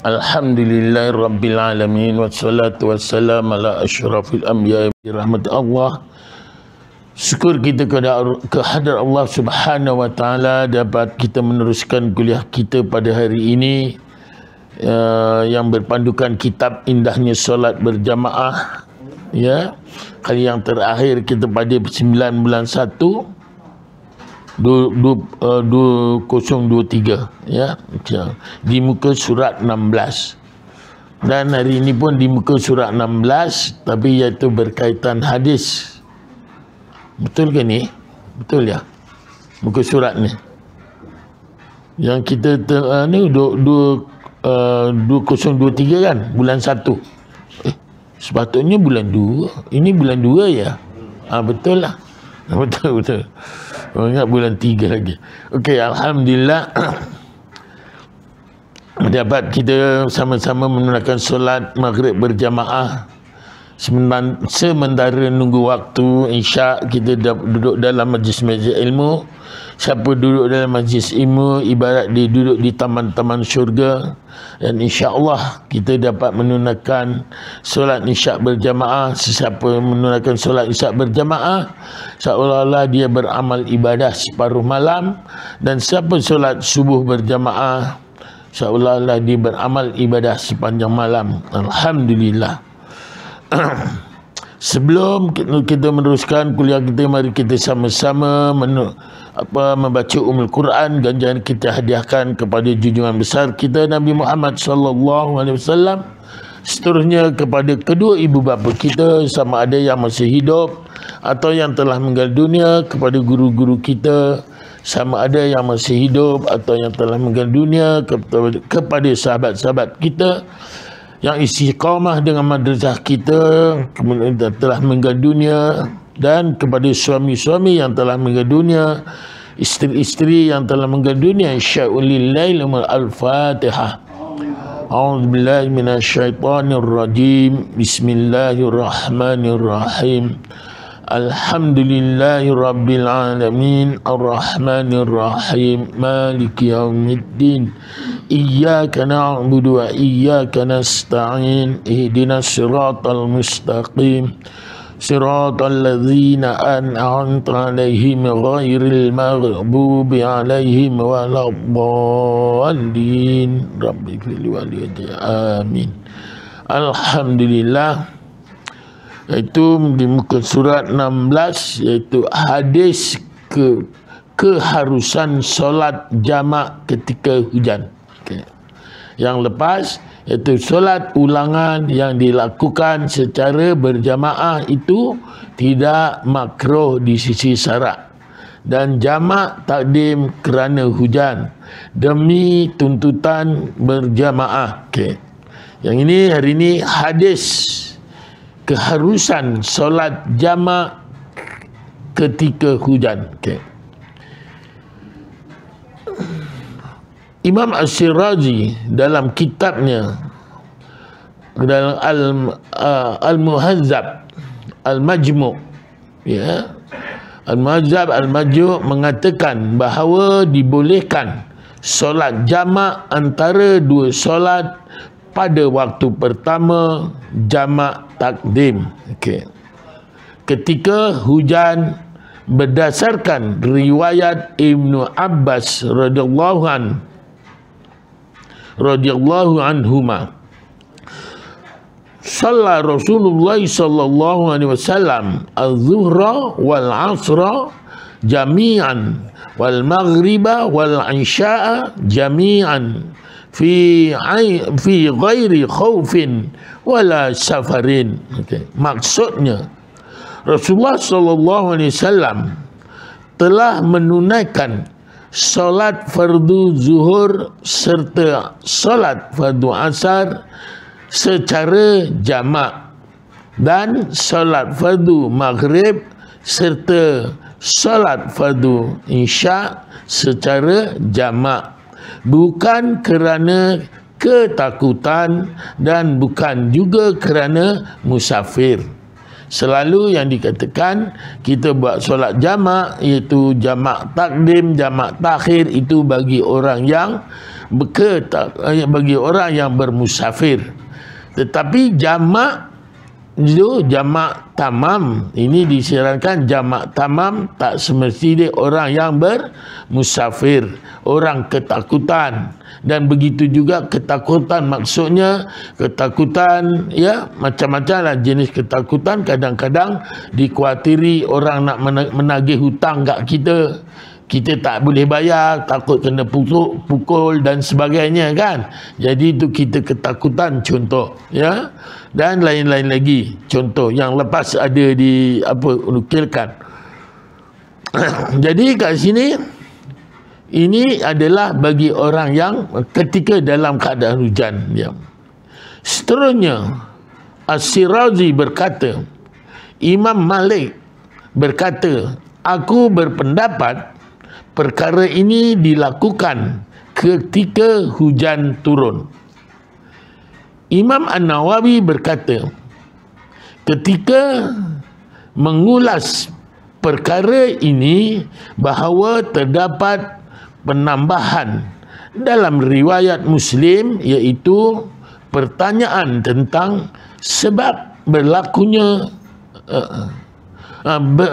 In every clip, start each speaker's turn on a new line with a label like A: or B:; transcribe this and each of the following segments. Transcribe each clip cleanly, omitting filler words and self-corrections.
A: Alhamdulillahirabbil alamin wassalatu wassalam ala asyrafil anbiya rahmat Allah. Syukur kita kehadrat Allah Subhanahu wa taala dapat kita meneruskan kuliah kita pada hari ini yang berpandukan kitab Indahnya Solat Berjamaah, ya. Kali yang terakhir kita pada 9 bulan 1 2023, ya, di muka surat 16. Dan hari ini pun di muka surat 16, tapi iaitu berkaitan hadis. Betul ke ni? Betul ya? Muka surat ni yang kita ni 2023 kan, bulan 1. Sepatutnya bulan 2. Ini bulan 2 ya? Betul lah. Betul. Orang ingat bulan 3 lagi. Okey, alhamdulillah. Dapat kita sama-sama menunaikan solat maghrib berjamaah. Sementara nunggu waktu Isyak, kita duduk dalam majlis-majlis ilmu. Siapa duduk dalam majlis ilmu ibarat dia duduk di taman-taman syurga. Dan insya-Allah kita dapat menunaikan solat Isyak berjamaah. Sesiapa menunaikan solat Isyak berjamaah, seolah-olah dia beramal ibadah separuh malam. Dan siapa solat subuh berjamaah, seolah-olah dia beramal ibadah sepanjang malam. Alhamdulillah. Sebelum kita meneruskan kuliah kita, mari kita sama-sama membaca Ummul Quran, ganjaran kita hadiahkan kepada junjungan besar kita Nabi Muhammad sallallahu alaihi wasallam. Seterusnya kepada kedua ibu bapa kita, sama ada yang masih hidup atau yang telah meninggal dunia, kepada guru-guru kita sama ada yang masih hidup atau yang telah meninggal dunia, kepada sahabat-sahabat kita yang istiqamah dengan madrasah kita kemudian telah meninggal dunia, dan kepada suami-suami yang telah meninggal dunia, isteri-isteri yang telah meninggal dunia. Insya'ulillahi al-Fatihah. A'udzubillahi minasyaitonirrajim. Bismillahirrahmanirrahim. Alhamdulillahi rabbil alamin, arrahmanir rahim, maliki yaumiddin. Iyyaka na'budu wa iyyaka nasta'in. Ihdinas siratal mustaqim, siratal ladzina an'amta 'alaihim ghairil maghdubi 'alaihim waladdallin. Rabbighfirli wa li amin. Alhamdulillah. Iaitu di muka surat 16, iaitu hadis keharusan solat jamak ketika hujan. Okay. Yang lepas iaitu solat ulangan yang dilakukan secara berjamaah itu tidak makruh di sisi syarak, dan jamak takdim kerana hujan demi tuntutan berjamaah. Okay. Yang ini hari ini hadis keharusan solat jamak ketika hujan. Okay. Imam Ash-Shirazi dalam kitabnya, dalam Al-Muhazzab Al-Majmu', ya, Al-Muhazzab Al-Majmu' mengatakan bahawa dibolehkan solat jamak antara dua solat pada waktu pertama, jamak takdim. Okay. Ketika hujan, berdasarkan riwayat Ibnu Abbas radhiyallahu anhuma, shalla Rasulullah sallallahu alaihi wasallam az-zuhra wal 'asra jami'an wal maghriba wal 'isya'a jami'an fi ghairi khaufin wala safarin. Okay. Maksudnya Rasulullah sallallahu alaihi wasallam telah menunaikan solat fardu zuhur serta solat fardu asar secara jamak, dan solat fardu maghrib serta solat fardu isya secara jamak, bukan kerana ketakutan dan bukan juga kerana musafir. Selalu yang dikatakan kita buat solat jamak, iaitu jamak takdim, jamak takhir, itu bagi orang yang bagi orang yang bermusafir. Tetapi jamak itu jamak tamam, ini disarankan jamak tamam tak semestinya orang yang bermusafir, orang ketakutan. Dan begitu juga ketakutan, maksudnya ketakutan ya macam-macam lah jenis ketakutan. Kadang-kadang dikhawatiri orang nak menagih hutang kat kita, kita tak boleh bayar, takut kena pukul dan sebagainya kan. Jadi itu kita ketakutan contoh ya. Dan lain-lain lagi contoh yang lepas ada di nukilkan. Jadi kat sini ini adalah bagi orang yang ketika dalam keadaan hujan ya. Seterusnya As-Sirazi berkata, Imam Malik berkata, aku berpendapat perkara ini dilakukan ketika hujan turun. Imam An-Nawawi berkata, ketika mengulas perkara ini bahawa terdapat penambahan dalam riwayat Muslim, iaitu pertanyaan tentang sebab berlakunya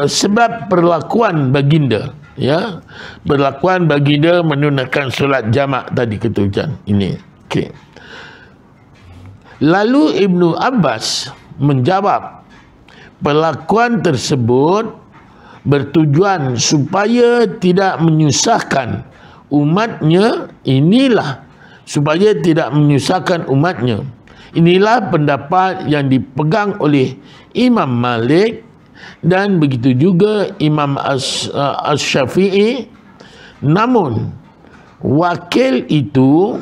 A: sebab perlakuan baginda ya, perlakuan baginda menunaikan solat jamak tadi ketika hujan ini. Okey. Lalu Ibnu Abbas menjawab, perlakuan tersebut bertujuan supaya tidak menyusahkan umatnya. Inilah supaya tidak menyusahkan umatnya. Inilah pendapat yang dipegang oleh Imam Malik dan begitu juga Imam Asy-Syafi'i. Namun wakil itu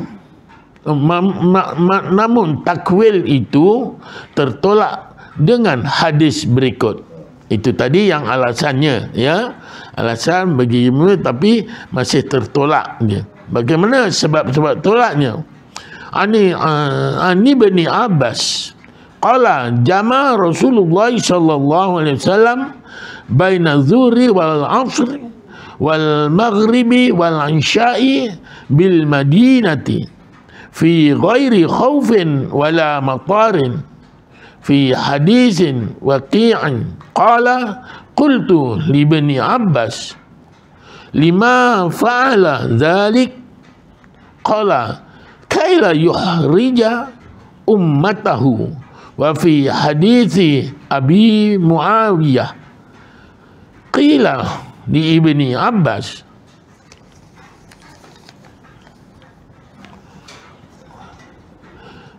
A: namun takwil itu tertolak dengan hadis berikut. Itu tadi yang alasannya ya. Alasan bagi Imam, tapi masih tertolak dia. Bagaimana sebab-sebab tolaknya? Ani bin Abbas qala jama Rasulullah sallallahu alaihi wasallam baina zuhri wal 'asri wal maghribi wal 'isya'i bil madinati fi ghairi khaufin wala matarin fi hadisin waqi'in. Qala qultu li ibni Abbas lima fa'ala dhalik? Qala kaila yuhrija ummatahu. Wa fi hadithi Abi Muawiyah qila li ibni Abbas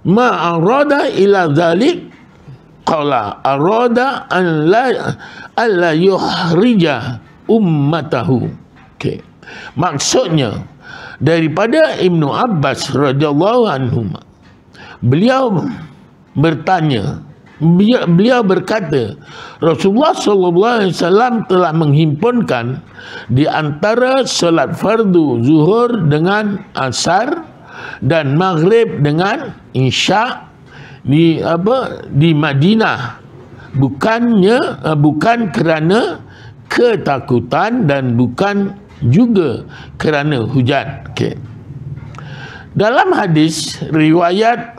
A: ma arada ila dhalik? Qala arada an la yuhrija ummatahu. Okey. Maksudnya daripada Ibnu Abbas radhiyallahu anhu, beliau bertanya, beliau berkata, Rasulullah sallallahu alaihi wasallam telah menghimpunkan di antara solat fardu zuhur dengan asar dan maghrib dengan isya di Madinah, bukan kerana ketakutan dan bukan juga kerana hujan. Okay. Dalam hadis riwayat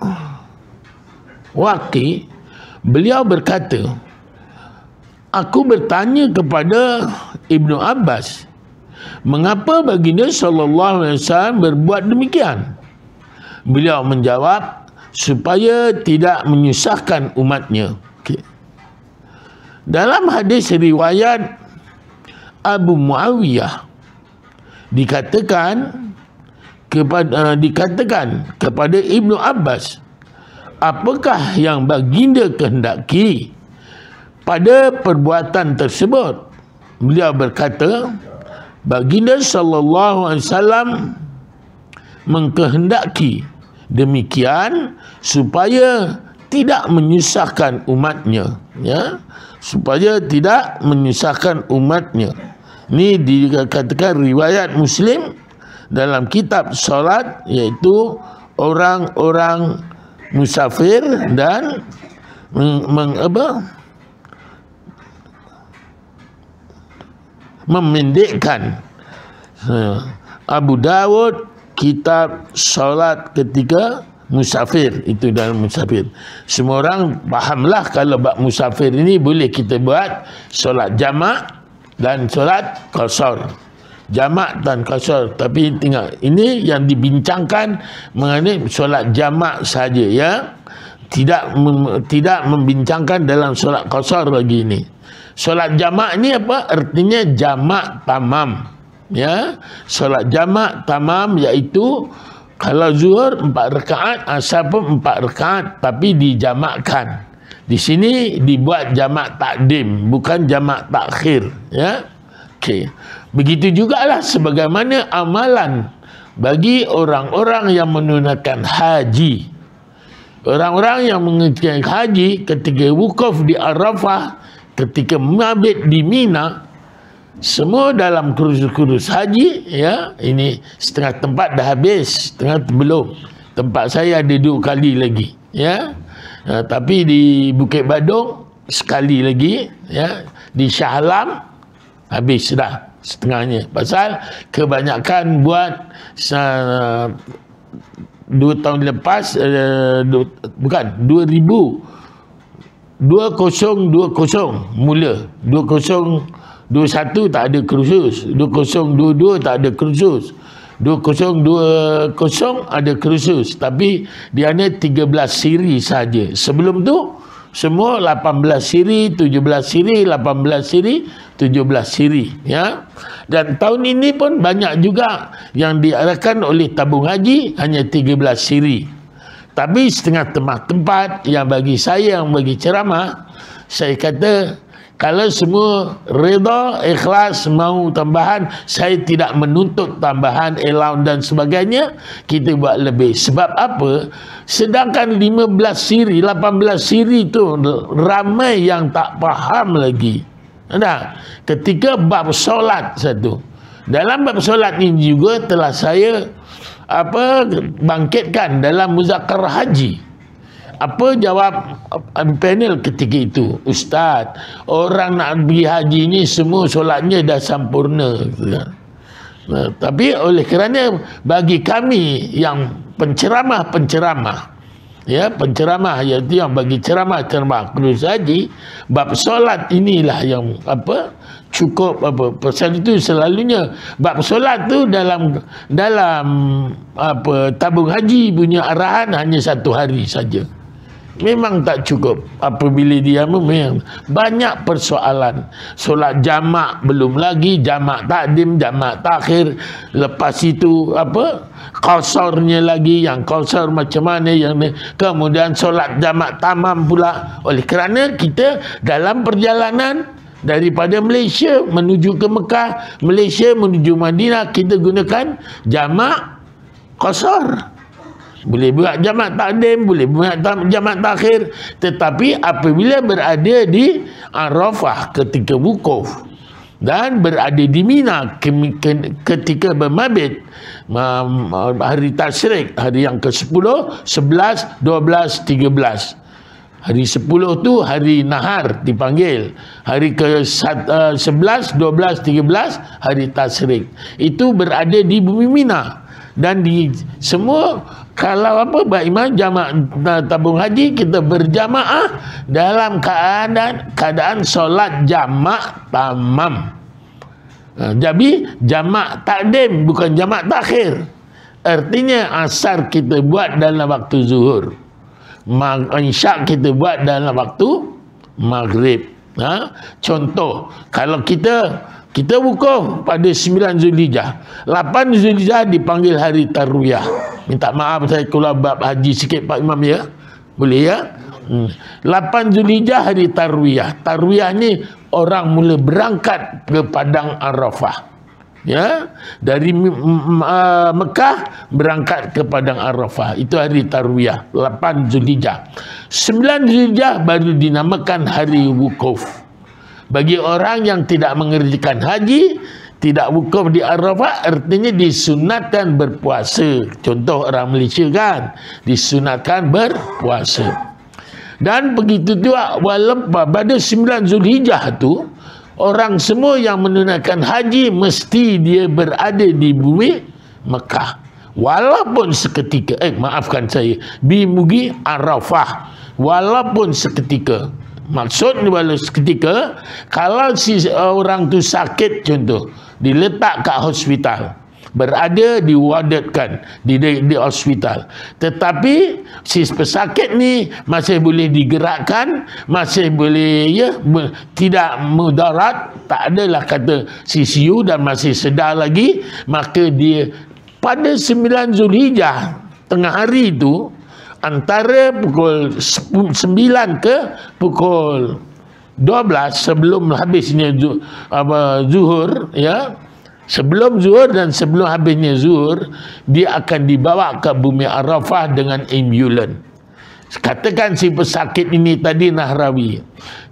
A: Waqi, beliau berkata, aku bertanya kepada Ibnu Abbas, mengapa baginda sallallahu alaihi wasallam berbuat demikian? Beliau menjawab, supaya tidak menyusahkan umatnya. Okay. Dalam hadis riwayat Abu Muawiyah dikatakan kepada Ibnu Abbas, apakah yang baginda kehendaki pada perbuatan tersebut? Beliau berkata, baginda sallallahu alaihi wasallam mengkehendaki demikian supaya tidak menyusahkan umatnya ya, supaya tidak menyusahkan umatnya. Ini dikatakan riwayat Muslim dalam kitab solat, iaitu orang-orang musafir dan memendekkan. Abu Dawud kitab solat ketika musafir. Itu dalam musafir. Semua orang fahamlah kalau bab musafir ini boleh kita buat solat jamak dan solat qasar. Jamak dan qasar. Tapi tengok, ini yang dibincangkan mengenai solat jamak saja, ya. Tidak membincangkan dalam solat qasar lagi ini. Solat jamak ni apa? Artinya jamak tamam. Ya, solat jamak tamam iaitu kalau zuhur 4 rakaat, asar pun 4 rakaat, tapi dijamakkan. Di sini dibuat jamak takdim, bukan jamak takhir, ya. Okey. Begitu jugalah sebagaimana amalan bagi orang-orang yang menunaikan haji. Orang-orang yang menunaikan haji ketika wukuf di Arafah, ketika mabit di Mina, semua dalam kursus-kursus haji, ya. Ini setengah tempat dah habis, setengah belum. Tempat saya ada 2 kali lagi, ya. Tapi di Bukit Badung sekali lagi, ya. Di Shah Alam habis dah setengahnya. Pasal kebanyakan buat 2 tahun lepas, bukan 2020 mula, 2021 tak ada kursus, 2022 tak ada kursus, 2020 ada kursus, tapi dia hanya 13 siri saja. Sebelum tu semua 18 siri, 17 siri, 18 siri, 17 siri, ya. Dan tahun ini pun banyak juga yang diarahkan oleh tabung haji hanya 13 siri. Tapi setengah tempat yang bagi saya, yang bagi ceramah, saya kata kalau semua reda, ikhlas, mau tambahan, saya tidak menuntut tambahan, allowance dan sebagainya, kita buat lebih. Sebab apa? Sedangkan 15 siri, 18 siri tu ramai yang tak faham lagi. Ada ketika bab solat satu. Dalam bab solat ini juga telah saya bangkitkan dalam muzakarah haji. Apa jawab panel ketika itu? Ustaz, orang nak pergi haji ni semua solatnya dah sempurna. Tapi oleh kerana bagi kami yang penceramah, ya, penceramah iaitu yang bagi ceramah kursus haji, bab solat inilah yang cukup pasal itu selalunya bab solat tu dalam tabung haji punya arahan hanya 1 hari saja. Memang tak cukup. Apabila dia memang banyak persoalan. Solat jamak belum lagi, jamak takdim, jamak takhir. Lepas itu qasarnya lagi, yang qasar macam mana, yang kemudian solat jamak tamam pula. Oleh kerana kita dalam perjalanan daripada Malaysia menuju ke Mekah, Malaysia menuju Madinah, kita gunakan jamak qasar. Boleh buat jamak takdim, boleh buat jamak takhir. Tetapi apabila berada di Arafah ketika wukuf dan berada di Mina ketika bermabit hari tasyrik, hari yang ke-10, 11, 12, 13. Hari 10 tu hari nahar dipanggil. Hari ke-11, 12, 13 hari tasyrik. Itu berada di bumi Mina. Dan di semua kalau Pak Imam jamak tabung haji, kita berjamaah dalam keadaan solat jamak tamam. Jadi jamak takdim bukan jamak takhir. Artinya asar kita buat dalam waktu zuhur, isyak kita buat dalam waktu maghrib. Contoh, kalau kita wukuf pada 9 Zulhijjah, 8 Zulhijjah dipanggil hari Tarwiyah. Minta maaf saya keluar bab haji sikit Pak Imam, ya. Boleh, ya? 8 Zulhijjah hari Tarwiyah. Tarwiyah ni orang mula berangkat ke padang Arafah. Ya, dari Mekah berangkat ke padang Arafah. Itu hari Tarwiyah, 8 Zulhijjah. 9 Zulhijjah baru dinamakan hari wukuf. Bagi orang yang tidak mengerjakan haji, tidak wukuf di Arafah, artinya disunatkan berpuasa. Contoh orang Malaysia kan, disunatkan berpuasa. Dan begitu juga walaupun pada 9 Zulhijjah tu, orang semua yang menunaikan haji mesti dia berada di bumi Mekah. walaupun seketika, maafkan saya, bimugi Arafah, walaupun seketika. Maksud walau seketika, kalau si orang tu sakit contoh, diletak kat hospital, berada diwadatkan di hospital, tetapi si pesakit ni masih boleh digerakkan, masih boleh tidak mudarat, tak adalah kata CCU dan masih sedar lagi, maka dia pada 9 Zulhijjah tengah hari itu, antara pukul 9 ke pukul 12 sebelum habisnya zuhur, ya, sebelum zuhur dan sebelum habisnya zuhur, dia akan dibawa ke bumi Arafah dengan ambulans. Katakan si pesakit ini tadi Nahrawi.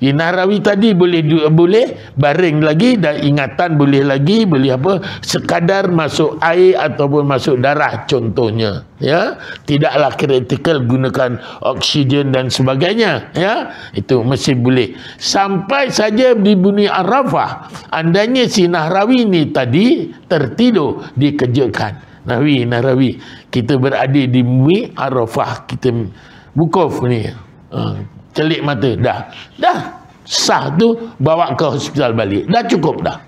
A: Di Nahrawi tadi boleh baring lagi dan ingatan boleh lagi, boleh apa, sekadar masuk air ataupun masuk darah contohnya, ya. Tidaklah kritikal, gunakan oksigen dan sebagainya, ya. Itu masih boleh. Sampai saja di bumi Arafah, andainya si Nahrawi ini tadi tertidur, dikejutkan. Nahrawi, kita berada di bumi Arafah, kita wukuf ni, celik mata, dah sah tu, bawa ke hospital balik, dah cukup dah.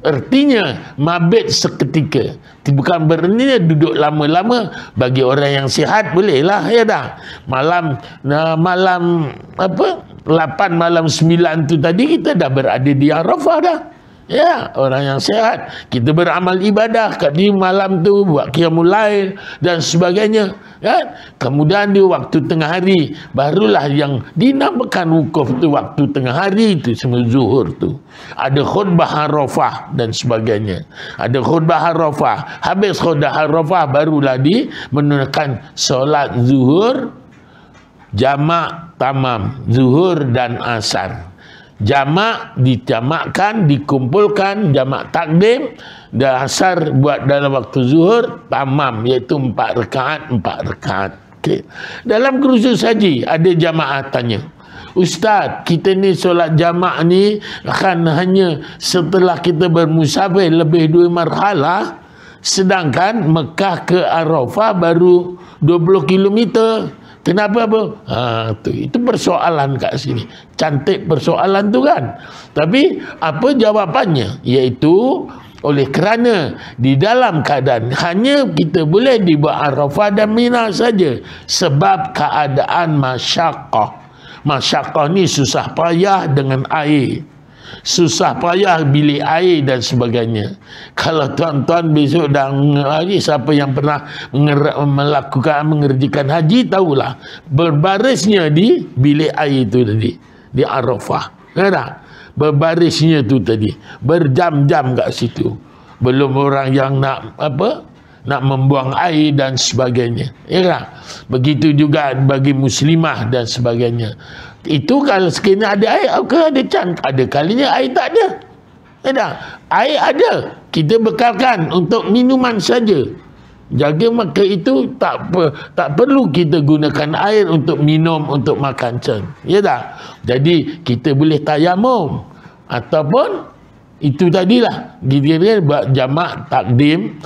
A: Artinya mabit seketika, bukan berninya duduk lama-lama. Bagi orang yang sihat bolehlah, ya dah. Malam apa 8 malam 9 tu tadi kita dah berada di Arafah dah. Ya, orang yang sehat, kita beramal ibadah kat di malam tu, buat qiyamul lail dan sebagainya, kan? Kemudian di waktu tengah hari barulah yang dinamakan wukuf tu, waktu tengah hari tu semua zuhur tu. Ada khutbah Arafah dan sebagainya. Ada khutbah Arafah, habis khutbah Arafah barulah menunaikan solat zuhur jamak tamam, zuhur dan asar. Jamak dijamakkan, dikumpulkan, jamak takdim, dan asar buat dalam waktu zuhur tamam, iaitu 4 rakaat. Okay. Dalam kursus haji ada jamaah tanya, Ustaz, kita ni solat jamak ni akan hanya setelah kita bermusafir lebih 2 marhalah, sedangkan Mekah ke Arafah baru 20 kilometer. Kenapa apa? Itu persoalan kat sini. Cantik persoalan tu kan. Tapi apa jawapannya? Iaitu oleh kerana di dalam keadaan hanya kita boleh dibuat Arafah dan Mina saja sebab keadaan masyaqqah. Masyaqqah ni susah payah dengan air, susah payah bilik air dan sebagainya. Kalau tuan-tuan besok dah hari, siapa yang pernah mengerjakan haji tahulah berbarisnya di bilik air itu tadi di Arafah, ya tak? Berbarisnya tu tadi berjam-jam kat situ. Belum orang yang nak membuang air dan sebagainya, ya tak? Begitu juga bagi muslimah dan sebagainya. Itu kalau sekiranya ada air, ada kalinya air tak ada. Air ada, kita bekalkan untuk minuman saja. Jaga, maka itu tak perlu kita gunakan air untuk minum, untuk makan. Ya tak? Jadi kita boleh tayamum ataupun itu tadilah dia buat jamak takdim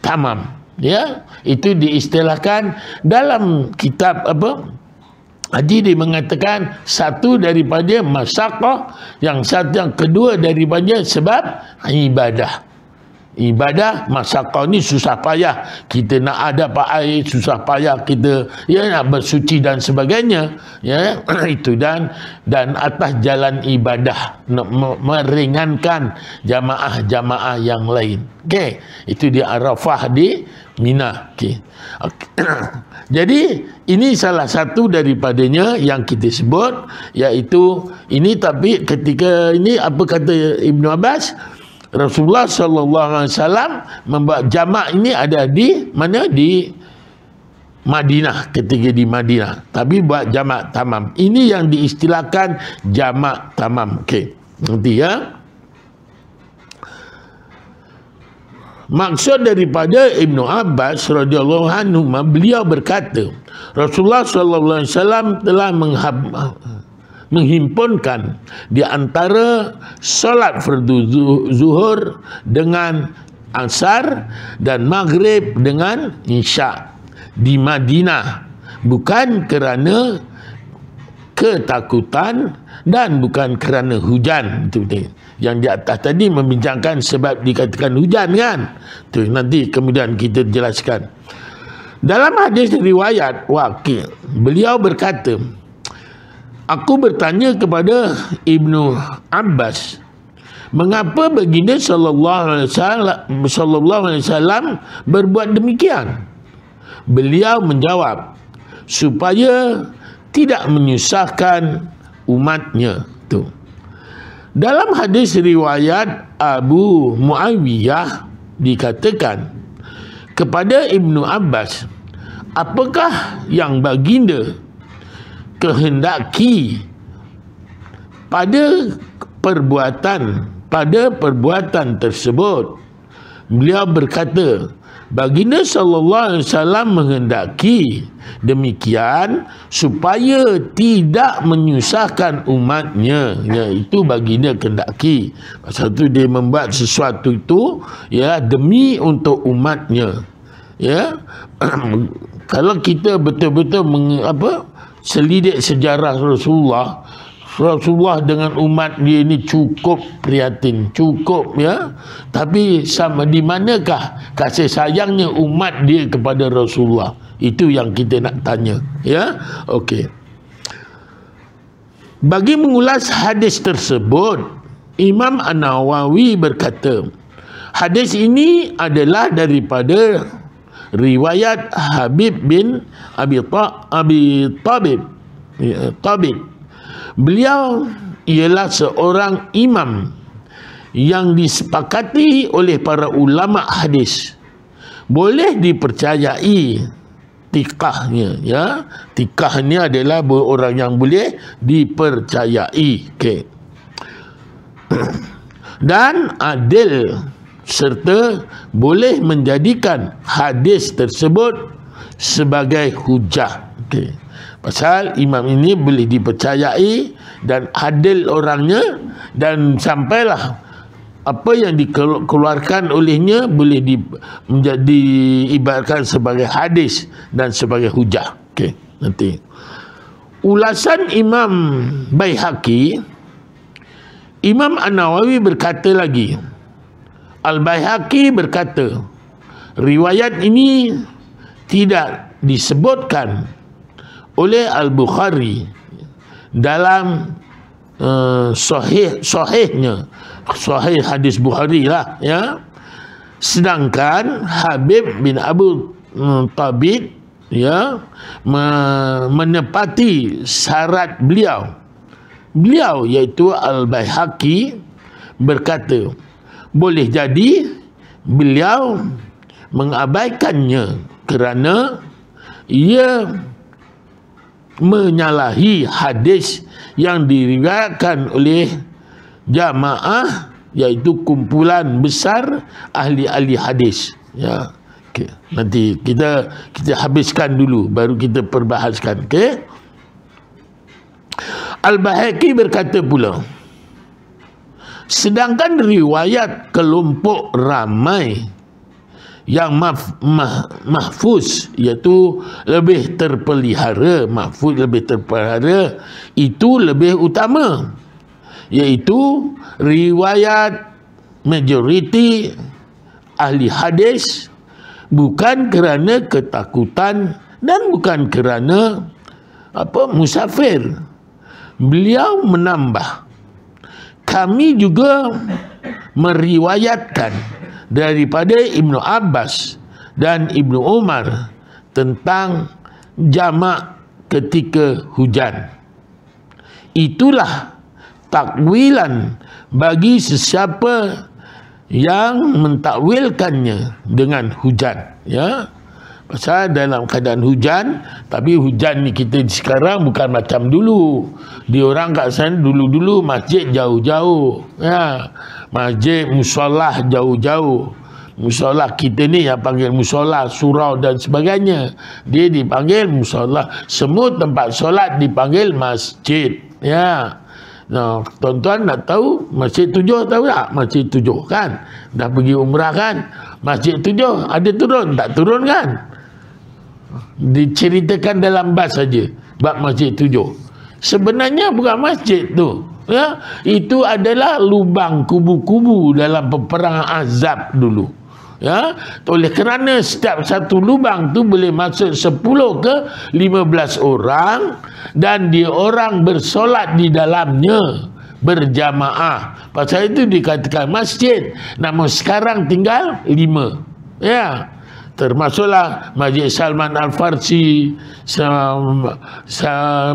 A: tamam. Ya, itu diistilahkan dalam kitab haji, dia mengatakan satu daripada masyaqqah, yang kedua daripada sebab ibadah. Masyaqqah ni susah payah, kita nak ada air, susah payah kita nak bersuci dan sebagainya, ya. Itu dan atas jalan ibadah, nak meringankan jamaah yang lain. Okey, itu di Arafah, di Mina. Okey. Jadi ini salah satu daripadanya yang kita sebut, iaitu ini. Tapi ketika ini apa kata Ibnu Abbas, Rasulullah SAW membuat jamak ini ada di mana? Di Madinah, ketika di Madinah. Tapi buat jamak tamam. Ini yang diistilahkan jamak tamam. Okey, nanti ya. Maksud daripada Ibnu Abbas radhiyallahu anhu, beliau berkata Rasulullah sallallahu alaihi wasallam telah menghimpunkan di antara solat fardu zuhur dengan asar dan maghrib dengan isyak di Madinah, bukan kerana ketakutan dan bukan kerana hujan. Itu yang di atas tadi membincangkan sebab dikatakan hujan kan. Tu nanti kemudian kita jelaskan. Dalam hadis riwayat Waqi', beliau berkata, aku bertanya kepada Ibnu Abbas, mengapa baginda sallallahu alaihi wasallam berbuat demikian? Beliau menjawab, supaya tidak menyusahkan umatnya. Tu. Dalam hadis riwayat Abu Muawiyah dikatakan kepada Ibnu Abbas, apakah yang baginda kehendaki pada perbuatan tersebut? Beliau berkata, baginda sallallahu alaihi wasallam menghendaki demikian supaya tidak menyusahkan umatnya, iaitu baginda kehendaki. Pasal tu dia membuat sesuatu itu ya demi untuk umatnya. Ya. Kalau kita betul-betul selidik sejarah Rasulullah dengan umat dia ini cukup prihatin, cukup ya. Tapi sama di manakah kasih sayangnya umat dia kepada Rasulullah? Itu yang kita nak tanya, ya. Okey. Bagi mengulas hadis tersebut, Imam An-Nawawi berkata, hadis ini adalah daripada riwayat Habib bin Abi Tabib. Beliau ialah seorang imam yang disepakati oleh para ulama hadis, boleh dipercayai tiqahnya, ya. Tiqah ni adalah orang yang boleh dipercayai, okey, dan adil, serta boleh menjadikan hadis tersebut sebagai hujah. Okey. Pasal imam ini boleh dipercayai dan adil orangnya, dan sampailah apa yang dikeluarkan olehnya boleh diibaratkan sebagai hadis dan sebagai hujah. Okey, nanti ulasan Imam Baihaqi. Imam An-Nawawi berkata lagi, Al-Baihaqi berkata, riwayat ini tidak disebutkan oleh Al-Bukhari dalam sahihnya, sahih hadis Bukhari lah, ya. Sedangkan Habib bin Abu Tabib, ya, menepati syarat beliau iaitu Al-Baihaqi berkata, boleh jadi beliau mengabaikannya kerana ia menyalahi hadis yang diriwayatkan oleh jamaah, iaitu kumpulan besar ahli-ahli hadis, ya. Okay. Nanti kita habiskan dulu baru kita perbahaskan. Okey. Al-Baihaqi berkata pula, sedangkan riwayat kelompok ramai yang mahfuz, iaitu lebih terpelihara, mahfuz lebih terpelihara, itu lebih utama, iaitu riwayat majoriti ahli hadis, bukan kerana ketakutan dan bukan kerana musafir. Beliau menambah, kami juga meriwayatkan daripada Ibnu Abbas dan Ibnu Umar tentang jamak ketika hujan. Itulah takwilan bagi sesiapa yang mentakwilkannya dengan hujan, ya. Pasal dalam keadaan hujan, tapi hujan ni kita sekarang bukan macam dulu. Diorang kat sana dulu-dulu masjid jauh-jauh, ya. Masjid, musolah jauh-jauh. Musolah kita ni yang panggil musolah, surau dan sebagainya, dia dipanggil musolah. Semua tempat solat dipanggil masjid, ya. Nah, tuan-tuan nak tahu Masjid 7 tahu tak? Masjid 7 kan? Dah pergi umrah kan? Masjid 7 ada turun tak? Turun kan? Diceritakan dalam bas saja bab Masjid 7. Sebenarnya bukan masjid tu, ya, itu adalah lubang kubu-kubu dalam peperangan Ahzab dulu. Ya, oleh kerana setiap satu lubang tu boleh masuk 10 ke 15 orang dan dia orang bersolat di dalamnya berjamaah. Pasal itu dikatakan masjid. Namun sekarang tinggal 5. Ya. Termasuklah Masjid Salman Al-Farsi,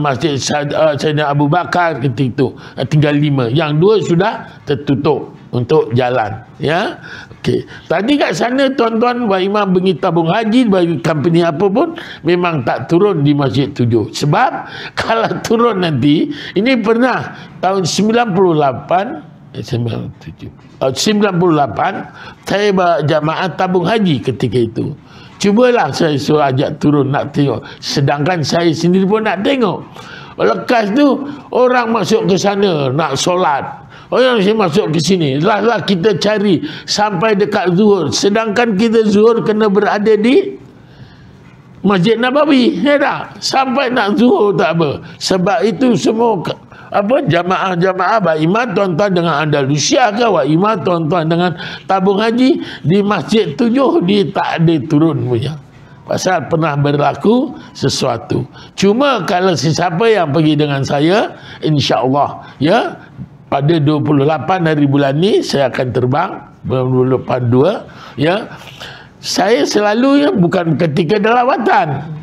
A: Masjid Sayyidina Abu Bakar ketika itu. Tinggal 5. Yang 2 sudah tertutup untuk jalan. Ya, okey. Tadi kat sana tuan-tuan Pak Imam pergi tabung haji bagi company apa pun memang tak turun di Masjid 7. Sebab kalau turun nanti, ini pernah tahun 98 saya jamaah tabung haji ketika itu. Cubalah saya suruh ajak turun nak tengok. Sedangkan saya sendiri pun nak tengok. Lekas tu orang masuk ke sana nak solat. Orang saya masuk ke sini. Lah kita cari sampai dekat zuhur. Sedangkan kita zuhur kena berada di Masjid Nabawi. Ya tak? Sampai nak zuhur tak apa. Sebab itu semua jamaah-jamaah Pak Imam tuan-tuan dengan Andalusia ke Pak Imam tuan-tuan dengan tabung haji di Masjid 7 dia tak ada turun punya. Pasal pernah berlaku sesuatu. Cuma kalau sesiapa yang pergi dengan saya, insya-Allah ya, pada 28 hari bulan ni saya akan terbang 22 ya. Saya selalu ya, bukan ketika dalam lawatan.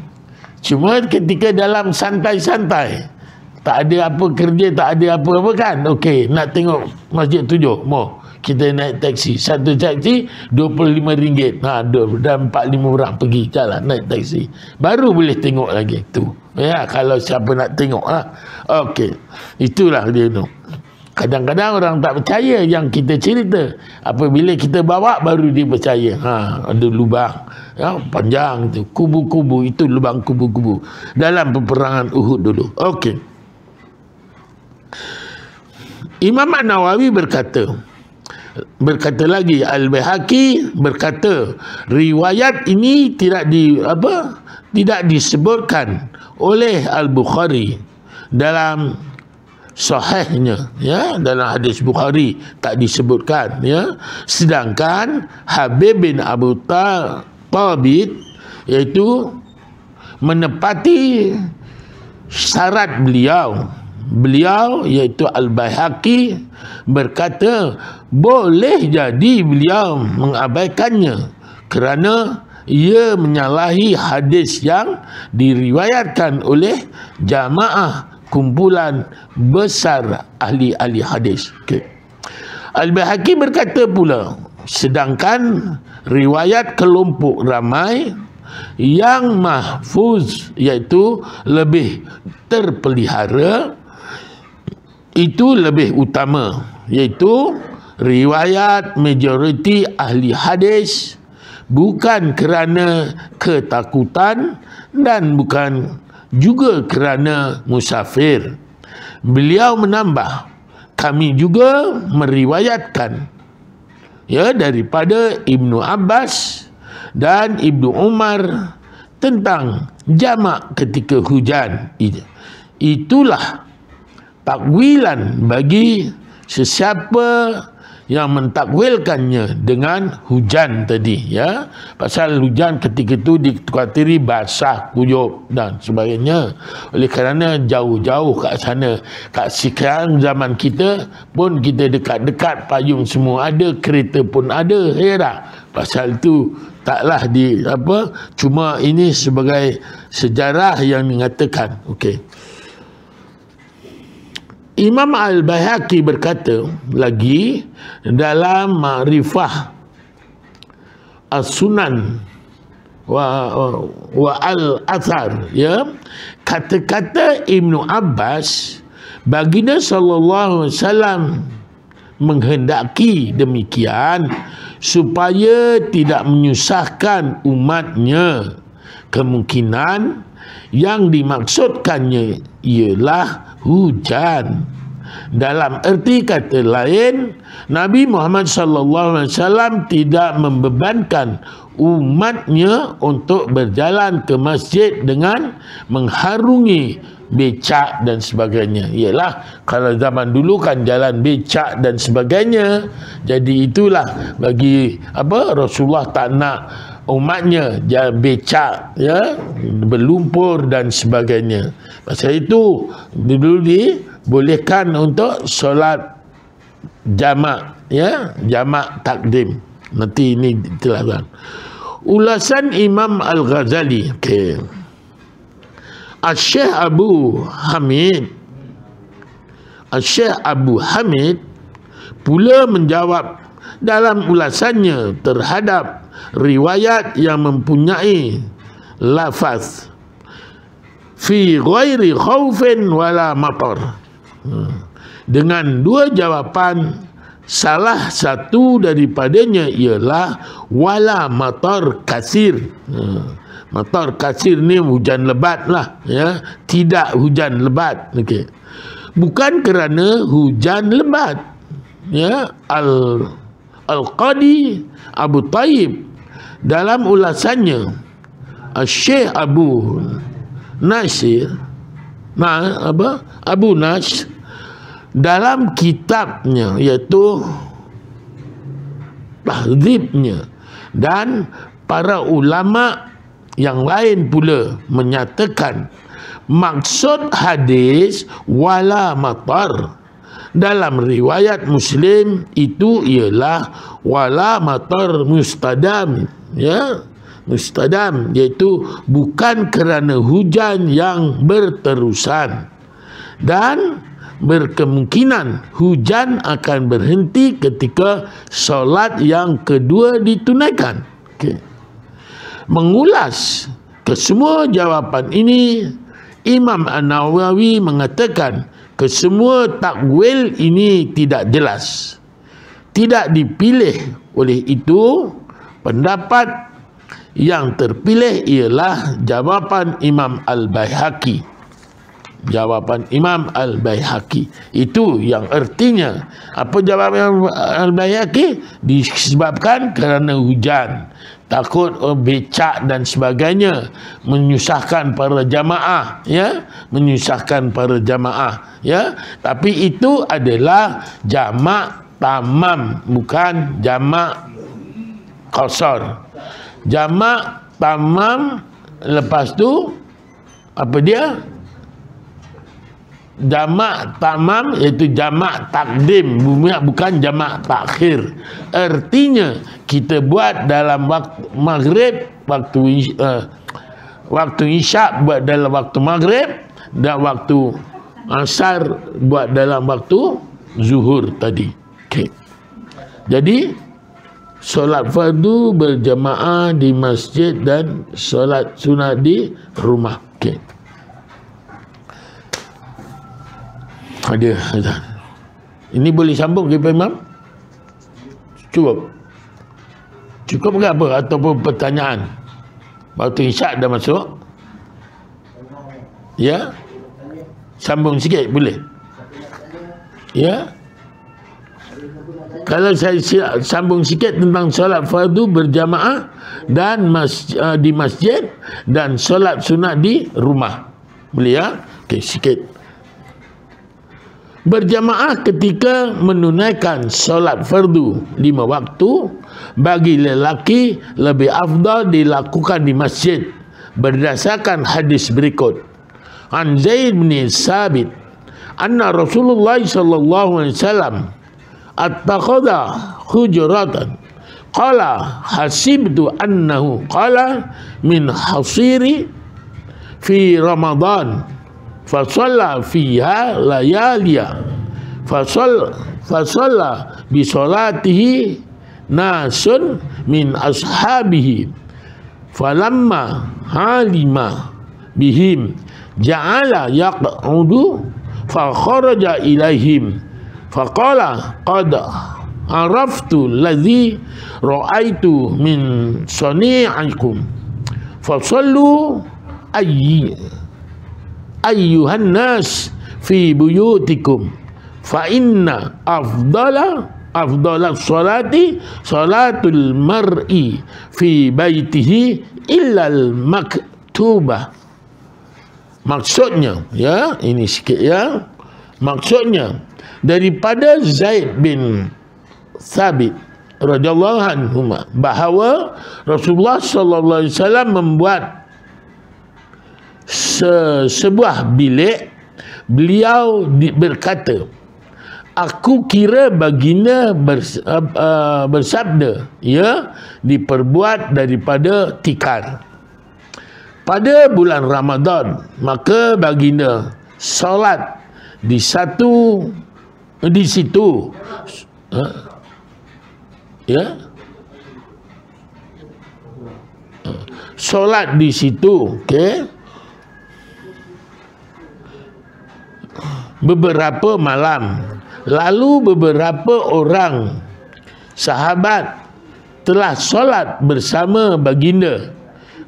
A: Cuma ketika dalam santai-santai. Tak ada apa kerja, tak ada apa-apa kan. Okey, nak tengok Masjid 7, mau kita naik taksi. Satu taksi RM25. Dan 4-5 orang pergi jalan naik taksi. Baru boleh tengok lagi tu. Ya, kalau siapa nak tengok lah. Okey. Itulah dia tu. Kadang-kadang orang tak percaya yang kita cerita. Apabila kita bawa baru dia percaya. Ada lubang ya, panjang tu. Kubu-kubu itu lubang kubu-kubu dalam peperangan Uhud dulu. Okey. Imam An-Nawawi berkata lagi, Al-Baihaqi berkata riwayat ini tidak disebutkan oleh Al-Bukhari dalam sahihnya ya, dalam hadis Bukhari tak disebutkan ya. Sedangkan Habib bin Abu Thabit iaitu menepati syarat beliau iaitu Al-Baihaqi berkata boleh jadi beliau mengabaikannya kerana ia menyalahi hadis yang diriwayatkan oleh jamaah kumpulan besar ahli-ahli hadis. Okay. Al-Baihaqi berkata pula, sedangkan riwayat kelompok ramai yang mahfuz iaitu lebih terpelihara itu lebih utama, iaitu riwayat majoriti ahli hadis bukan kerana ketakutan dan bukan juga kerana musafir. Beliau menambah, kami juga meriwayatkan ya daripada Ibnu Abbas dan Ibnu Umar tentang jamak ketika hujan. Itulah takwilan bagi sesiapa yang mentakwilkannya dengan hujan tadi ya. Pasal hujan ketika itu dikhawatir basah, kuyup dan sebagainya. Oleh kerana jauh-jauh kat sana, kat sekarang zaman kita pun kita dekat-dekat payung semua ada, kereta pun ada ya tak? Pasal itu taklah cuma ini sebagai sejarah yang mengatakan. Okey. Imam Al-Baihaqi berkata lagi dalam Ma'rifah As-Sunan wa Al-Athar ya, kata-kata Ibnu Abbas, baginda sallallahu alaihi wasallam menghendaki demikian supaya tidak menyusahkan umatnya. Kemungkinan yang dimaksudkannya ialah hujan. Dalam erti kata lain, Nabi Muhammad SAW tidak membebankan umatnya untuk berjalan ke masjid dengan mengharungi becak dan sebagainya. Ialah kalau zaman dulu kan jalan becak dan sebagainya. Jadi itulah bagi Rasulullah tak nak umatnya jalan becak, ya, berlumpur dan sebagainya. Pasal itu dulu dibolehkan untuk solat jamak, ya, jamak takdim. Nanti ini diterangkan. Ulasan Imam Al-Ghazali. Okey. Syekh Abu Hamid pula menjawab dalam ulasannya terhadap riwayat yang mempunyai lafaz fi ghairi khaufin wala matar, dengan dua jawapan. Salah satu daripadanya ialah wala matar kasir. Matar kasir ni hujan lebat lah, ya, tidak hujan lebat. Okey. Bukan kerana hujan lebat, ya. Al-Qadi Abu Tayyib dalam ulasannya Syekh Abu Nasir Abu Nasr dalam kitabnya iaitu Tahdzibnya, dan para ulama yang lain pula menyatakan maksud hadis wala matar dalam riwayat Muslim itu ialah wala matar mustadam, ya, mustadam, iaitu bukan kerana hujan yang berterusan, dan berkemungkinan hujan akan berhenti ketika solat yang kedua ditunaikan. Okay. Mengulas kesemua jawapan ini, Imam An-Nawawi mengatakan kesemua takwil ini tidak jelas, tidak dipilih. Oleh itu, pendapat yang terpilih ialah jawapan Imam Al-Baihaqi. Jawapan Imam Al-Baihaqi itu yang artinya apa jawapan Al-Baihaqi? Disebabkan kerana hujan, takut becak dan sebagainya, menyusahkan para jamaah, ya, menyusahkan para jamaah, ya. Tapi itu adalah jamak tamam, bukan jamak qasar. Jamak tamam, lepas tu apa dia? Jamak tamam iaitu jamak takdim, bukan jamak takhir. Artinya kita buat dalam waktu maghrib, waktu isyak buat dalam waktu maghrib, dan waktu asar buat dalam waktu zuhur tadi. Okay. Jadi solat fardu berjamaah di masjid dan solat sunat di rumah. Okay. Ada. Ini boleh sambung ke Pak Imam? Cukup ke apa? Ataupun pertanyaan? Waktu isyak dah masuk? Ya? Sambung sikit boleh? Ya? Kalau saya sambung sikit tentang solat fardu berjamaah dan di masjid dan solat sunat di rumah, boleh ya? Okey, sikit. Berjamaah ketika menunaikan solat fardu 5 waktu bagi lelaki lebih afdal dilakukan di masjid berdasarkan hadis berikut. An Zaid bin Sabit anna Rasulullah sallallahu alaihi wasallam attakhadha hujratan qala hasibtu annahu qala min hasiri fi Ramadan fasalla fiha layaliya fasalla bi salatihi nasun min ashabihi falamma halima bihim ja'ala yaq'udu fa kharaja ilaihim faqala qad araftu alladhi ra'aitu min sani'ikum fasallu ayyuhan nas fi buyutikum fa inna afdala salati salatul mar'i fi baitihi illal maktubah. Maksudnya, ya, ini sikit ya. Maksudnya daripada Zaid bin Thabit radhiyallahu anhu bahawa Rasulullah sallallahu alaihi wasallam membuat sebuah bilik, beliau berkata, aku kira baginda bersabda, ya, diperbuat daripada tikar. Pada bulan Ramadan, maka baginda solat di situ, ya, solat di situ, okey, beberapa malam. Lalu beberapa orang sahabat telah solat bersama baginda.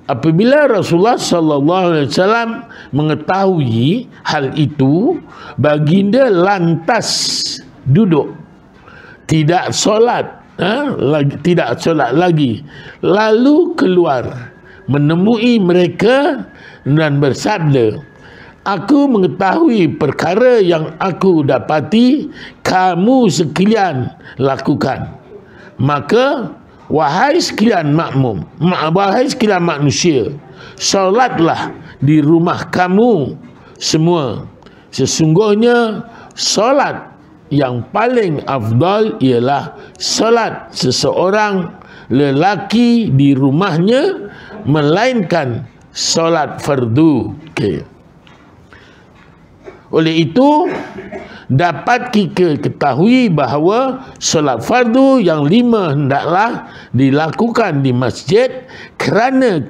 A: Apabila Rasulullah sallallahu alaihi wasallam mengetahui hal itu, baginda lantas duduk, tidak solat, tidak solat lagi. Lalu keluar menemui mereka dan bersabda, aku mengetahui perkara yang aku dapati kamu sekalian lakukan. Maka wahai sekalian wahai sekalian manusia, solatlah di rumah kamu semua. Sesungguhnya solat yang paling afdal ialah solat seseorang lelaki di rumahnya, melainkan solat fardu. Okay. Oleh itu, dapat kita ketahui bahawa solat fardu yang 5 hendaklah dilakukan di masjid kerana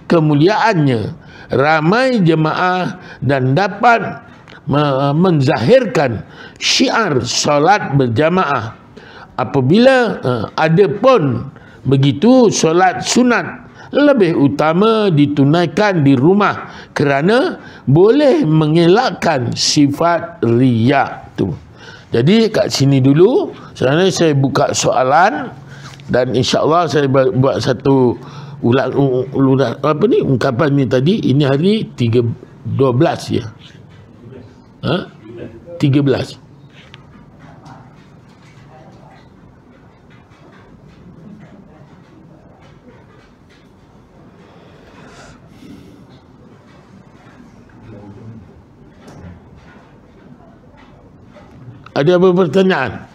A: kemuliaannya, ramai jemaah dan dapat menzahirkan syiar solat berjamaah. Apabila ada pun begitu, solat sunat lebih utama ditunaikan di rumah kerana boleh mengelakkan sifat riya tu. Jadi kat sini dulu sebenarnya saya buka soalan dan insya-Allah saya buat satu ungkapan ni tadi. Ini hari 12 ya. 13. Ada apa pertanyaan?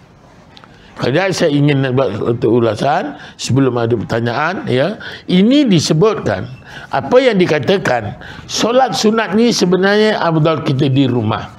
A: Kadang saya ingin buat untuk ulasan sebelum ada pertanyaan, ya. Ini disebutkan apa yang dikatakan solat sunat ni sebenarnya afdal kita di rumah,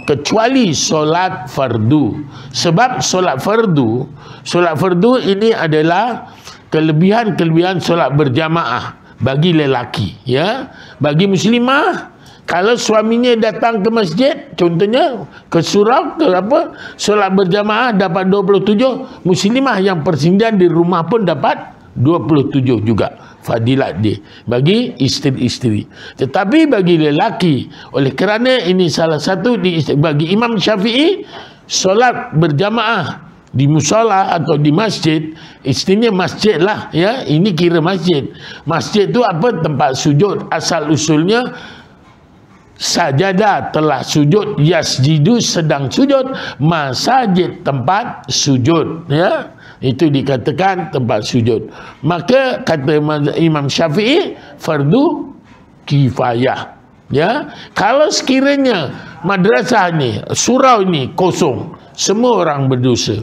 A: kecuali solat fardu. Sebab solat fardu ini adalah kelebihan solat berjamaah bagi lelaki, ya. Bagi muslimah, kalau suaminya datang ke masjid, contohnya ke surau, ke apa, solat berjamaah dapat 27, muslimah yang persendirian di rumah pun dapat 27 juga fadilat dia bagi isteri-isteri. Tetapi bagi lelaki, oleh kerana ini salah satu bagi Imam Syafi'i, solat berjamaah di musola atau di masjid, istilahnya masjid lah, ya. Ini kira masjid. Masjid tu apa? Tempat sujud. Asal usulnya sajadah telah sujud, yasjidu sedang sujud, masajid tempat sujud, ya. Itu dikatakan tempat sujud. Maka kata Imam Syafi'i, fardu kifayah, ya. Kalau sekiranya madrasah ni, surau ni kosong, semua orang berdosa.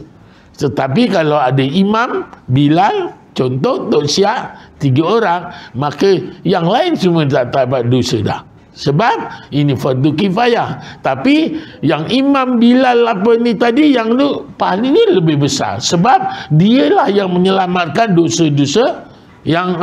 A: Tetapi kalau ada imam, Bilal, contoh Tok Syiah, 3 orang, maka yang lain semua tak dapat dosa dah. Sebab ini fardu kifayah. Tapi yang Imam Bilal apa ni tadi, yang tu pahala ni lebih besar. Sebab dialah yang menyelamatkan dosa-dosa yang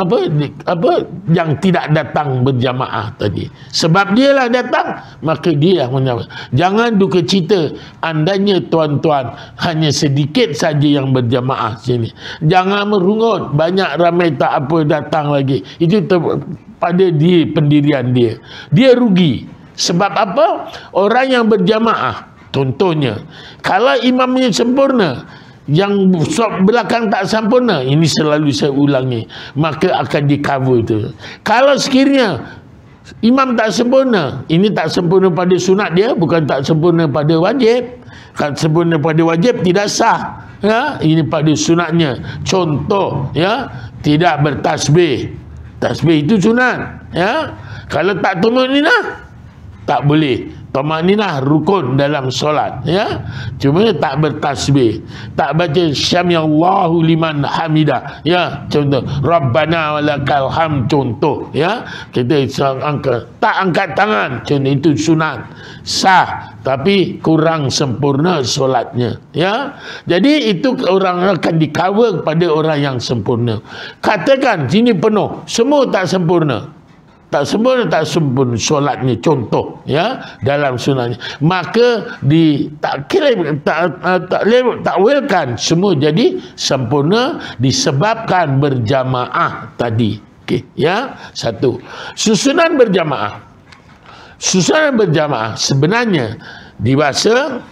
A: yang tidak datang berjamaah tadi. Sebab dialah datang, maka dia yang menyelamatkan. Jangan duka cita andainya tuan-tuan hanya sedikit saja yang berjamaah sini. Jangan merungut banyak ramai tak apa datang lagi. Itu pada dia, pendirian dia. Dia rugi. Sebab apa? Orang yang berjamaah Contohnya, kalau imamnya sempurna, yang belakang tak sempurna, ini selalu saya ulangi, maka akan di cover tu. Kalau sekiranya imam tak sempurna, ini tak sempurna pada sunat dia, bukan tak sempurna pada wajib. Kalau sempurna pada wajib tidak sah, ya, ini pada sunatnya. Contoh, ya, tidak bertasbih. Tasbih itu sunat, ya. Kalau tak tumakninah, tak boleh. Tumakninah rukun dalam solat, ya. Cuma tak bertasbih, tak baca syamiallahu liman hamidah, ya. Contoh, Rabbana walakal hamd, contoh, ya. Kita tak angkat tangan, contoh, itu sunat, sah, tapi kurang sempurna solatnya, ya. Jadi itu orang akan di-cover kepada orang yang sempurna. Katakan sini penuh, semua tak sempurna, tak sempurna solatnya, contoh, ya, dalam sunatnya, maka takwilkan semua jadi sempurna disebabkan berjamaah tadi. Okey, ya. Satu, susunan berjamaah sebenarnya dewasa,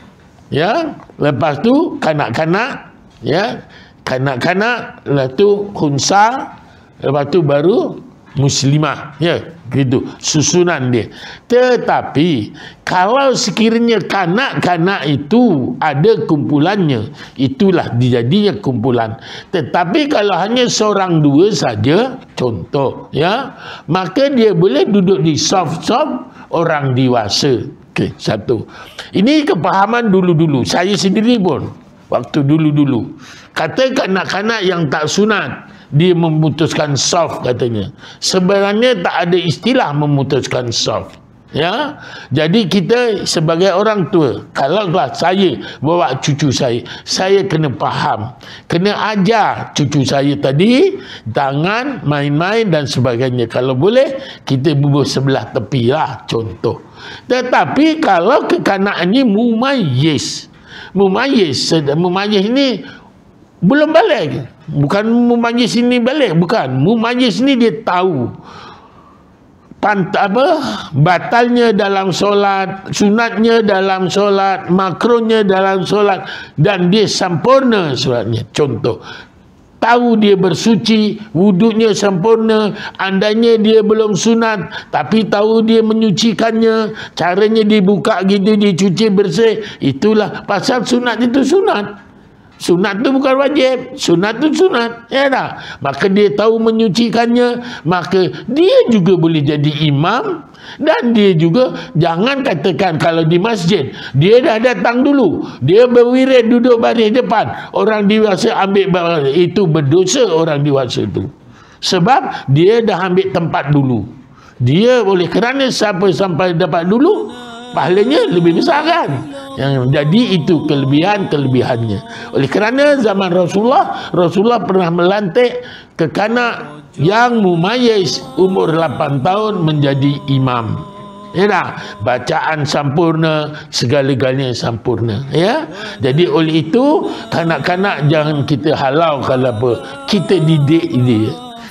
A: ya, lepas tu kanak-kanak, ya, kanak-kanak, lepas tu khunsa, lepas tu baru muslimah, ya, gitu susunan dia. Tetapi kalau sekiranya kanak-kanak itu ada kumpulannya, itulah dijadinya kumpulan. Tetapi kalau hanya seorang dua saja, contoh, ya, maka dia boleh duduk di saf-saf orang dewasa. Okey, satu. Ini kepahaman dulu-dulu. Saya sendiri pun waktu dulu-dulu kata kanak-kanak yang tak sunat, dia memutuskan saf, katanya. Sebenarnya tak ada istilah memutuskan saf, ya. Jadi kita sebagai orang tua, kalau saya bawa cucu saya kena faham, kena ajar cucu saya tadi, jangan main-main dan sebagainya. Kalau boleh kita bubuh sebelah tepi lah, contoh. Tetapi kalau kekanak ini mumayyiz ini belum balik. Bukan mumayyiz ini balik, bukan. Mumayyiz ini dia tahu batalnya dalam solat, sunatnya dalam solat, makruhnya dalam solat, dan dia sempurna solatnya. Contoh, tahu dia bersuci, wuduknya sempurna, andainya dia belum sunat, tapi tahu dia menyucikannya, caranya dibuka gitu, dicuci bersih. Itulah pasal sunat itu sunat. Sunat tu bukan wajib, sunat tu sunat, ya tak? Maka dia tahu menyucikannya, maka dia juga boleh jadi imam. Dan dia juga, jangan katakan kalau di masjid dia dah datang dulu, dia berwirid duduk baris depan, orang dewasa ambil baris, itu berdosa orang dewasa tu. Sebab dia dah ambil tempat dulu. Dia oleh kerana siapa sampai dapat dulu, pahalanya lebih besar, kan? Jadi itu kelebihannya. Oleh kerana zaman Rasulullah pernah melantik kekanak yang mumayyiz umur 8 tahun menjadi imam. Ya tak? Bacaan sempurna, segala-galanya sempurna, ya. Jadi oleh itu kanak-kanak jangan kita halau, kalau apa, kita didik dia.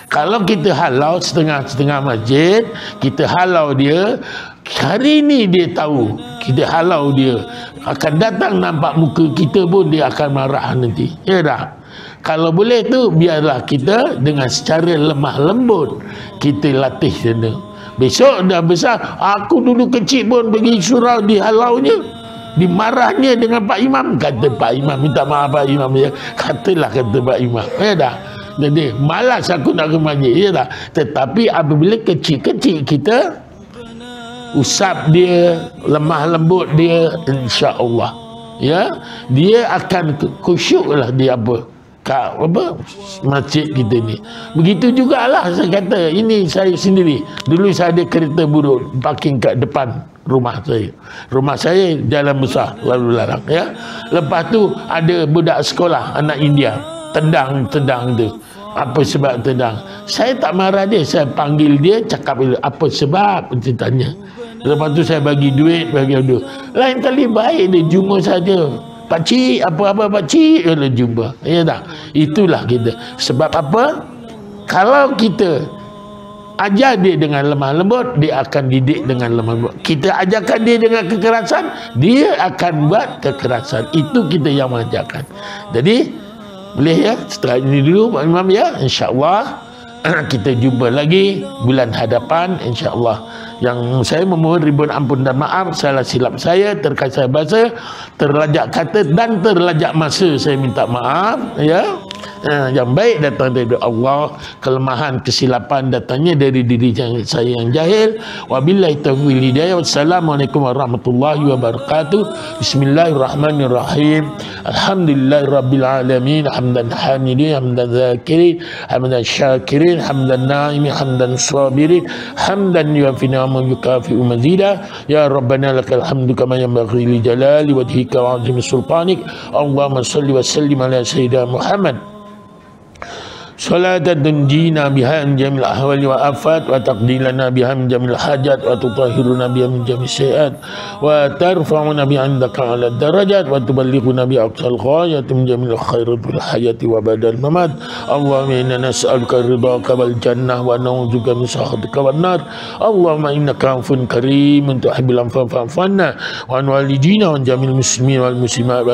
A: Kalau kita halau setengah-setengah masjid, kita halau dia, hari ini dia tahu kita halau dia, akan datang nampak muka kita pun dia akan marah nanti, ya tak? Kalau boleh tu biarlah kita dengan secara lemah lembut kita latih sana. Besok dah besar, aku dulu kecil pun pergi surau dihalaunya, dimarahnya dengan Pak Imam. Kata Pak Imam, minta maaf Pak Imam, ya. Kata Pak Imam, ya tak? Jadi malas aku nak ke masjid, ya tak? Tetapi apabila kecil-kecil kita usap dia, lemah lembut dia, insya-Allah, ya, dia akan khusyuklah dia masjid kita ni. Begitu jugalah saya kata, ini saya sendiri dulu saya ada kereta buruk parking kat depan rumah saya. Rumah saya jalan besar lalu larang, ya. Lepas tu ada budak sekolah anak India tendang tu. Apa sebab tendang? Saya tak marah dia, saya panggil dia, cakap dia, apa sebab? Dia tanya. Lepas tu saya bagi duit. Lain kali baik dia jumpa saja. Pakcik, apa-apa pakcik, kalau jumpa, ya tak? Itulah kita. Sebab apa? Kalau kita ajar dia dengan lemah lembut, dia akan didik dengan lemah lembut. Kita ajarkan dia dengan kekerasan, dia akan buat kekerasan. Itu kita yang mengajarkan. Jadi boleh ya, setelah ini dulu Pak Imam ya, insya-Allah kita jumpa lagi bulan hadapan insya-Allah. Yang saya memohon ribuan ampun dan maaf salah silap saya, terkasar bahasa, terlajak kata dan terlajak masa, saya minta maaf ya. Yang baik datang dari Allah, kelemahan kesilapan datangnya dari diri saya yang jahil. Wabillahi taufiq hidayah. Wassalamualaikum warahmatullahi wabarakatuh. Bismillahirrahmanirrahim. Alhamdulillahirabbil alamin, hamdan hamidin, hamdan zakirin, hamdan syakirin, hamdan naimin, hamdan sabirin, hamdan yuafi ni'amahu yukafi'u mazida. Ya rabbana lakal hamdu kama yanbaghi li jalali wajhika wa 'azimi sultanik. Allahumma shalli wa sallim ala sayyidina Muhammad salatan tunjina biha min jamil ahwali wa afat, wa taqdilana biha min jamil hajat, wa tutahhiruna biha min jamil sayiat, wa tarfa'una biha indaka ala darajat, wa tuballighuna biha aqsal ghayat min jamil khairat fil hayati wa badal mamat. Allahumma inna nas'aluka ridhaka wal jannah wa na'udzuka min sakhatika wan nar. Allahumma innaka 'afuwun karimun tuhibbul afwa fa'fu 'anna wa an walidina wa jamil muslimin wal muslimat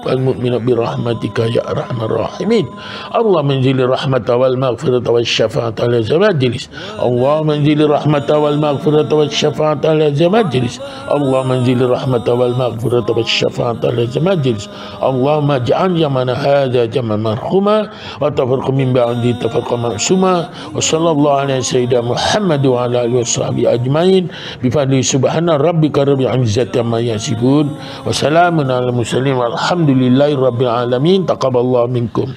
A: wal mu'minat bi rahmatika ya arhamar rahimin. Allahumma anzil rahmata wal maghfirata was syafa'ata ala majlis. Allahumma anzil rahmata wal maghfirata was syafa'ata ala majlis. Allahumma anzil rahmata wal maghfirata was syafa'ata ala majlis. Allahumma ij'al jamana hadza jam'an marhuma wa tafarraq min ba'di tafarruqan ma'suma. Wa sallallahu ala sayyidina Muhammad wa ala alihi washabbihi ajmain bi fadli subhana rabbika rabbil izzati amma yasifun wa salamun alal mursalin walhamdulillahi rabbil alamin. Taqabbalallahu minkum.